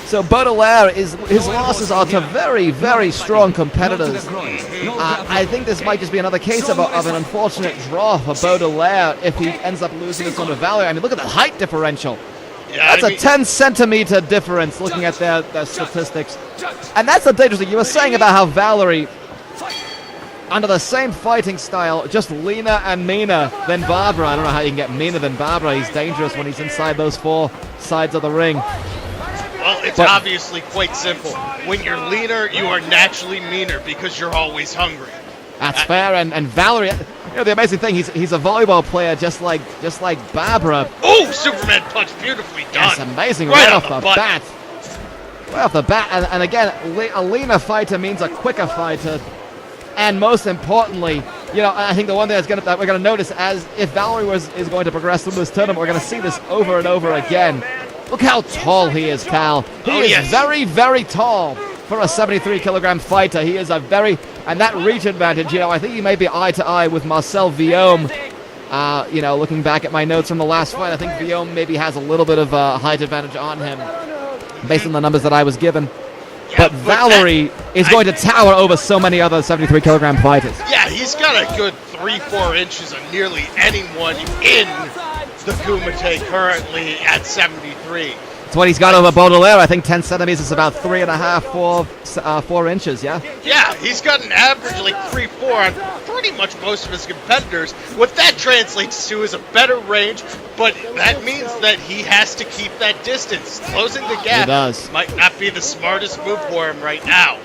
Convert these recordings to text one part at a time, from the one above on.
So Baudelaire, his losses are to very, very strong competitors. I think this might just be another case of an unfortunate draw for Baudelaire if he ends up losing this one to Valerie. I mean, look at the height differential. That's a 10-centimeter difference looking at their statistics. And that's the dangerous thing. You were saying about how Valerie, under the same fighting style, just leaner and meaner than Barbara. I don't know how you can get meaner than Barbara. He's dangerous when he's inside those four sides of the ring. Well, it's obviously quite simple. When you're leaner, you are naturally meaner because you're always hungry. That's fair. And Valerie, you know, the amazing thing, he's a volleyball player just like Barbara. Oh, Superman punch, beautifully done. That's amazing, right off the bat. Right off the bat, and again, a leaner fighter means a quicker fighter. And most importantly, you know, I think the one thing that we're going to notice as if Valerie is going to progress through this tournament, we're going to see this over and over again. Look how tall he is, Cal. He is very, very tall for a 73-kilogram fighter. He is and that reach advantage, you know, I think he may be eye-to-eye with Marcel Viaume. You know, looking back at my notes from the last fight, I think Viaume maybe has a little bit of a height advantage on him based on the numbers that I was given. But Valerie is going to tower over so many other 73-kilogram fighters. Yeah, he's got a good 3-4 inches on nearly anyone in the KUMITE currently at 73. That's what he's got over Baudelaire. I think 10 centimeters is about 3.5, 4 inches, yeah? Yeah, he's got an average like 3-4 on pretty much most of his competitors. What that translates to is a better range, but that means that he has to keep that distance. Closing the gap might not be the smartest move for him right now.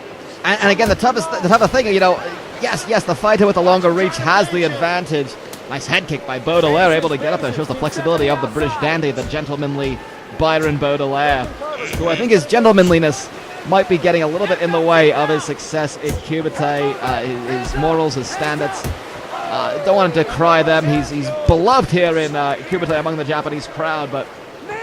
And again, the toughest thing, you know, yes, the fighter with the longer reach has the advantage. Nice head kick by Baudelaire, able to get up there. Shows the flexibility of the British dandy, the gentlemanly Byron Baudelaire, who I think his gentlemanliness might be getting a little bit in the way of his success in KUMITE, his morals, his standards. Don't want to decry them. He's beloved here in KUMITE among the Japanese crowd, but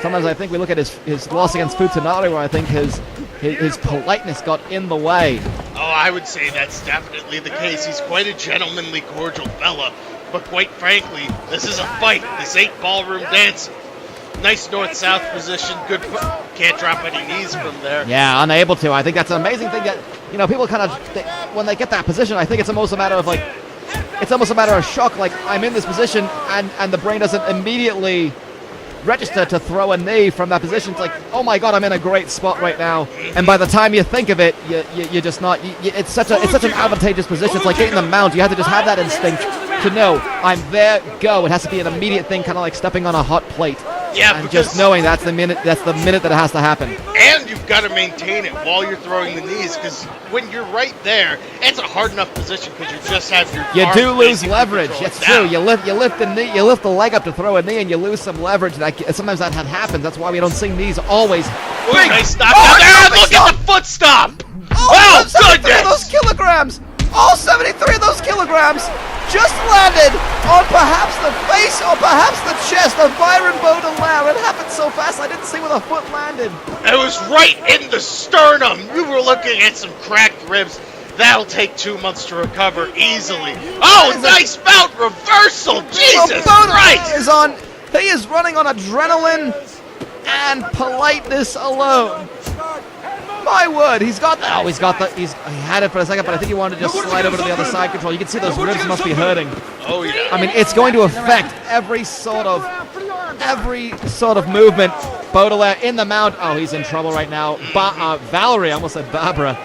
sometimes I think we look at his loss against Futanari where I think his politeness got in the way. Oh, I would say that's definitely the case. He's quite a gentlemanly, cordial fella. But quite frankly, this is a fight. This ain't ballroom dancing. Nice north-south position. Good. Can't drop any knees from there. Yeah, unable to. I think that's an amazing thing that, you know, people kind of, when they get that position, I think it's almost a matter of like, it's almost a matter of shock. Like, I'm in this position and the brain doesn't immediately register to throw a knee from that position. It's like, oh my God, I'm in a great spot right now. And by the time you think of it, you're just not. It's such an advantageous position. It's like getting the mount. You have to just have that instinct to know I'm there. Go. It has to be an immediate thing, kind of like stepping on a hot plate. Yeah, and just knowing that's the minute that it has to happen. And you've got to maintain it while you're throwing the knees, because when you're right there, it's a hard enough position because you just have your. You do lose leverage. It's true. You lift the knee, you lift the leg up to throw a knee, and you lose some leverage. Sometimes that happens. That's why we don't see knees always. Ooh, nice stop. Look at the foot stop. Oh, goodness! Those kilograms. All 73 of those kilograms just landed on perhaps the face or perhaps the chest of Byron Baudelaire. It happened so fast I didn't see where the foot landed. It was right in the sternum. You were looking at some cracked ribs. That'll take 2 months to recover easily. Oh, nice mount reversal. Jesus Christ. He is running on adrenaline and politeness alone. My word, he had it for a second, but I think he wanted to just slide over to the other side control. You can see those ribs must be hurting. Oh yeah. I mean, it's going to affect every sort of movement. Baudelaire in the mount. Oh, he's in trouble right now. Valerie, I almost said Barbara.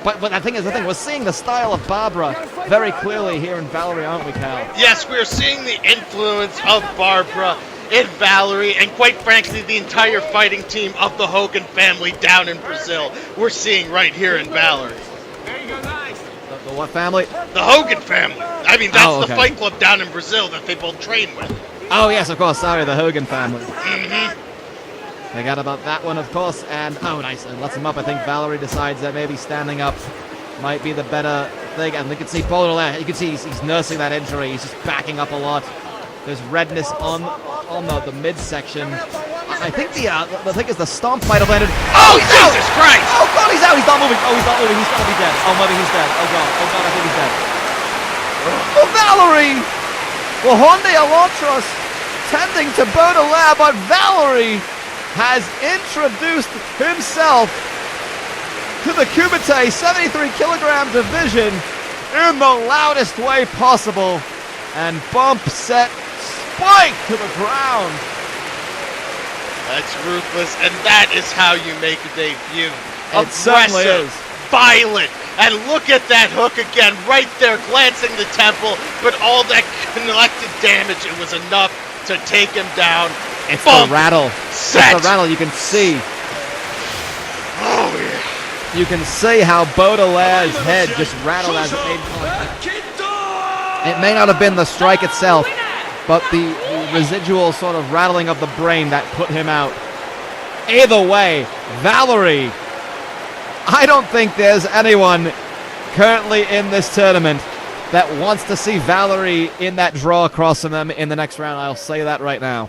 But the thing is, we're seeing the style of Barbara very clearly here in Valerie, aren't we, Cal? Yes, we're seeing the influence of Barbara in Valerie, and quite frankly, the entire fighting team of the Hogan family down in Brazil. We're seeing right here in Valerie. The what family? The Hogan family. I mean, that's the fight club down in Brazil that they both train with. Oh, yes, of course. Sorry, the Hogan family. Mm-hmm. Forgot about that one, of course. And, oh, nice. And lets him up. I think Valerie decides that maybe standing up might be the better thing. And you can see Baudelaire. You can see he's nursing that injury. He's just backing up a lot. There's redness on the midsection. I think the thing is the stomp might have landed. Oh, Jesus Christ! Oh God, he's out. He's not moving. Oh, he's not moving. He's gonna be dead. Oh, maybe he's dead. Oh God, I think he's dead. Oh, Valerie! Well, Honde Alotros tending to Baudelaire, but Valerie has introduced himself to the KUMITE 73-kilogram division in the loudest way possible. And bump, set, spike to the ground. That's ruthless, and that is how you make a debut. It certainly is. Violent, and look at that hook again, right there, glancing the temple, but all that collected damage, it was enough to take him down. It's Bump, the rattle. set. It's the rattle, you can see. Oh, yeah. You can see how Baudelaire's head just rattled as it made contact. It may not have been the strike itself, but the residual sort of rattling of the brain that put him out. Either way, Valerie, I don't think there's anyone currently in this tournament that wants to see Valerie in that draw across from them in the next round. I'll say that right now.